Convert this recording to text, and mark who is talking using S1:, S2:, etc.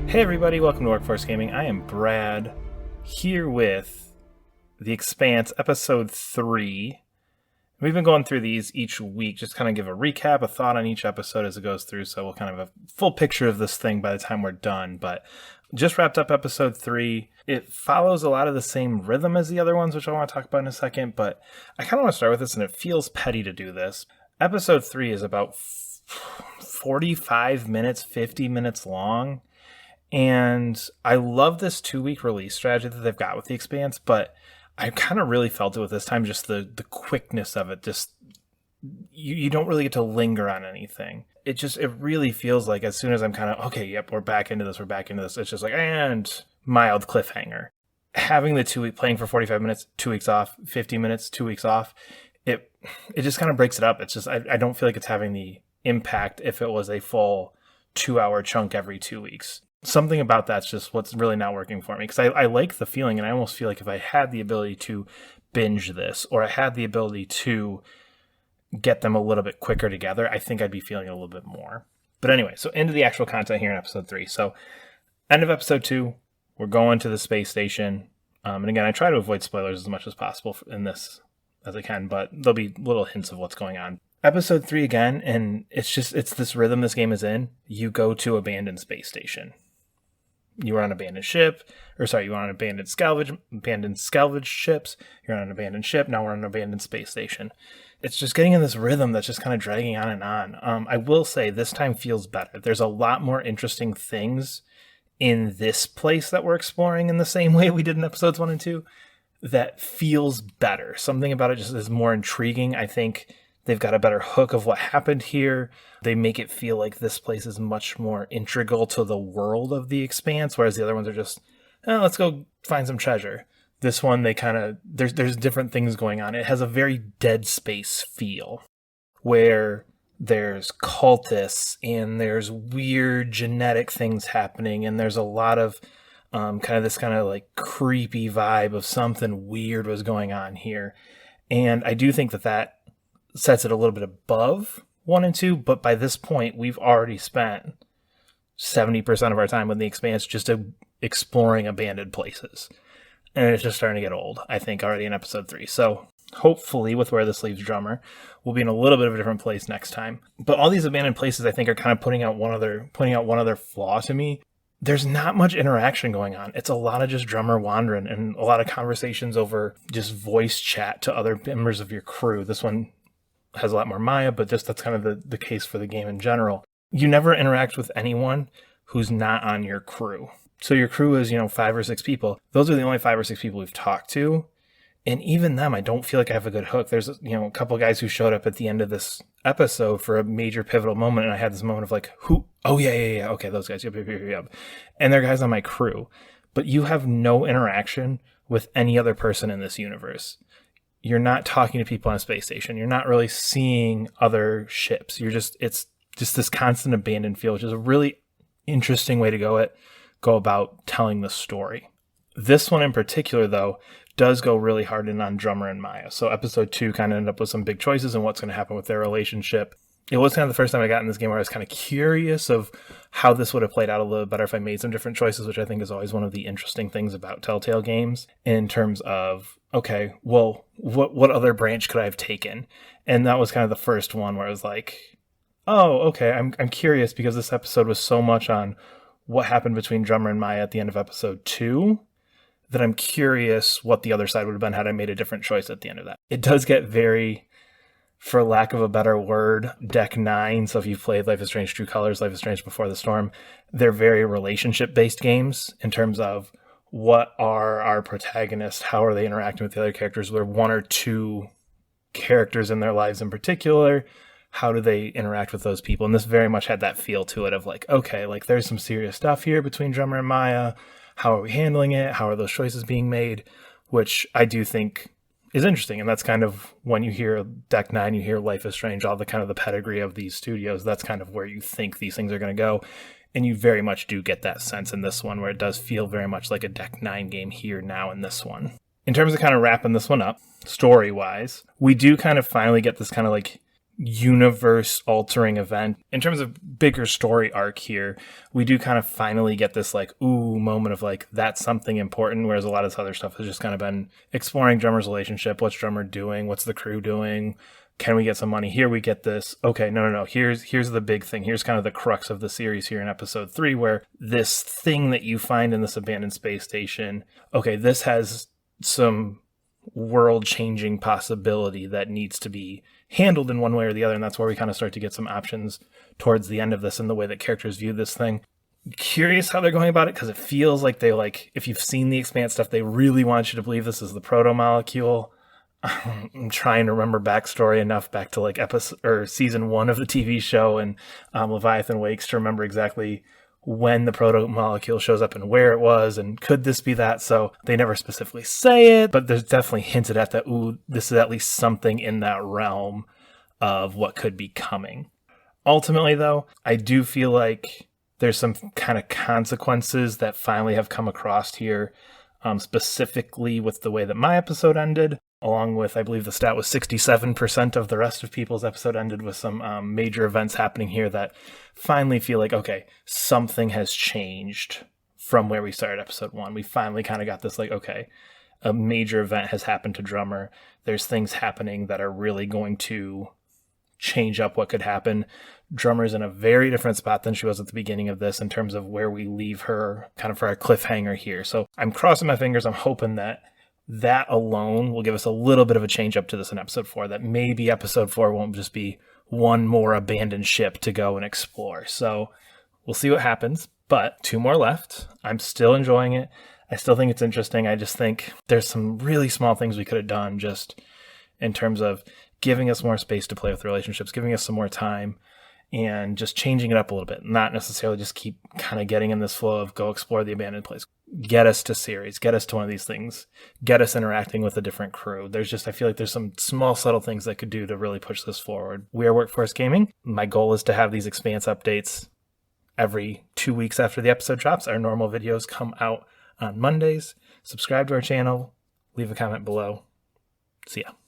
S1: Hey everybody, welcome to Workforce Gaming. I am Brad, here with The Expanse, Episode 3. We've been going through these each week, just kind of give a recap, a thought on each episode as it goes through, so we'll kind of have a full picture of this thing by the time we're done. But just wrapped up Episode 3. It follows a lot of the same rhythm as the other ones, which I want to talk about in a second, but I kind of want to start with this, and it feels petty to do this. Episode 3 is about 45 minutes, 50 minutes long. And I love this 2-week release strategy that they've got with The Expanse, but I kind of really felt it with this time, just the quickness of it. Just you don't really get to linger on anything. It really feels like as soon as I'm kind of, okay, yep, we're back into this, it's just like, and mild cliffhanger. Having the 2 week playing for 45 minutes, 2 weeks off, 50 minutes, 2 weeks off, it just kind of breaks it up. It's just, I don't feel like it's having the impact if it was a full 2-hour chunk every 2 weeks. Something about that's just what's really not working for me, because I like the feeling, and I almost feel like if I had the ability to binge this, or I had the ability to get them a little bit quicker together, I think I'd be feeling a little bit more. But anyway, so into the actual content here in Episode 3. So end of Episode 2, we're going to the space station. And again, I try to avoid spoilers as much as possible in this as I can, but there'll be little hints of what's going on. Episode 3 again, and it's this rhythm this game is in. You go to abandoned space station. You were on abandoned you were on abandoned salvage ships. You're on an abandoned ship. Now we're on an abandoned space station. It's just getting in this rhythm that's just kind of dragging on and on. I will say this time feels better. There's a lot more interesting things in this place that we're exploring in the same way we did in episodes 1 and 2 that feels better. Something about it just is more intriguing. I think they've got a better hook of what happened here. They make it feel like this place is much more integral to the world of The Expanse, whereas the other ones are just, let's go find some treasure. This one, they kind of, there's different things going on. It has a very Dead Space feel, where there's cultists, and there's weird genetic things happening, and there's a lot of this like creepy vibe of something weird was going on here. And I do think that sets it a little bit above 1 and 2, but by this point, we've already spent 70% of our time with The Expanse just exploring abandoned places. And it's just starting to get old, I think, already in Episode 3. So hopefully, with where this leaves Drummer, we'll be in a little bit of a different place next time. But all these abandoned places, I think, are kind of pointing out one other flaw to me. There's not much interaction going on. It's a lot of just Drummer wandering and a lot of conversations over just voice chat to other members of your crew. This one has a lot more Maya, but just that's kind of the case for the game in general. You never interact with anyone who's not on your crew. So your crew is, 5 or 6 people. Those are the only 5 or 6 people we've talked to. And even them, I don't feel like I have a good hook. There's, a couple of guys who showed up at the end of this episode for a major pivotal moment, and I had this moment of like, who? Oh, yeah. Okay, those guys. Yep. And they're guys on my crew. But you have no interaction with any other person in this universe. You're not talking to people on a space station. You're not really seeing other ships. It's just this constant abandoned feel, which is a really interesting way to go about telling the story. This one in particular, though, does go really hard in on Drummer and Maya. So episode 2 kind of ended up with some big choices and what's going to happen with their relationship. It was kind of the first time I got in this game where I was kind of curious of how this would have played out a little better if I made some different choices, which I think is always one of the interesting things about Telltale games in terms of, okay, well, what other branch could I have taken? And that was kind of the first one where I was like, oh, okay, I'm curious, because this episode was so much on what happened between Drummer and Maya at the end of episode 2 that I'm curious what the other side would have been had I made a different choice at the end of that. It does get very, for lack of a better word, Deck 9. So if you've played Life is Strange True Colors, Life is Strange Before the Storm, they're very relationship-based games in terms of what are our protagonists, how are they interacting with the other characters, where 1 or 2 characters in their lives in particular, how do they interact with those people? And this very much had that feel to it of like, okay, like there's some serious stuff here between Drummer and Maya. How are we handling it? How are those choices being made? Which I do think is interesting. And that's kind of when you hear Deck 9, you hear Life is Strange, all the kind of the pedigree of these studios. That's kind of where you think these things are going to go. And you very much do get that sense in this one, where it does feel very much like a Deck 9 game here now in this one. In terms of kind of wrapping this one up, story-wise, we do kind of finally get this kind of like universe altering event. In terms of bigger story arc here, we do kind of finally get this like ooh moment of like that's something important, whereas a lot of this other stuff has just kind of been exploring Drummer's relationship. What's Drummer doing? What's the crew doing? Can we get some money? Here we get this. Okay, no. Here's the big thing. Here's kind of the crux of the series here in episode 3, where this thing that you find in this abandoned space station, okay, this has some world-changing possibility that needs to be handled in one way or the other, and that's where we kind of start to get some options towards the end of this and the way that characters view this thing. Curious how they're going about it, because it feels like they, like, if you've seen the Expanse stuff, they really want you to believe this is the proto-molecule. I'm trying to remember backstory enough back to like episode or season 1 of the TV show and Leviathan Wakes to remember exactly when the proto-molecule shows up and where it was, and could this be that? So they never specifically say it, but there's definitely hinted at that, ooh, this is at least something in that realm of what could be coming. Ultimately, though, I do feel like there's some kind of consequences that finally have come across here, specifically with the way that my episode ended, along with, I believe the stat was 67% of the rest of people's episode ended with some major events happening here that finally feel like, okay, something has changed from where we started episode 1. We finally kind of got this like, okay, a major event has happened to Drummer. There's things happening that are really going to change up what could happen. Drummer's in a very different spot than she was at the beginning of this in terms of where we leave her kind of for our cliffhanger here. So I'm crossing my fingers. I'm hoping that alone will give us a little bit of a change up to this in episode 4, that maybe episode 4 won't just be one more abandoned ship to go and explore. So we'll see what happens, but 2 more left. I'm still enjoying it. I still think it's interesting. I just think there's some really small things we could have done just in terms of giving us more space to play with relationships, giving us some more time, and just changing it up a little bit. Not necessarily just keep kind of getting in this flow of go explore the abandoned place. Get us to series, get us to one of these things, get us interacting with a different crew. There's just, I feel like there's some small, subtle things that could do to really push this forward. We are Workforce Gaming. My goal is to have these Expanse updates every 2 weeks after the episode drops. Our normal videos come out on Mondays. Subscribe to our channel, leave a comment below. See ya.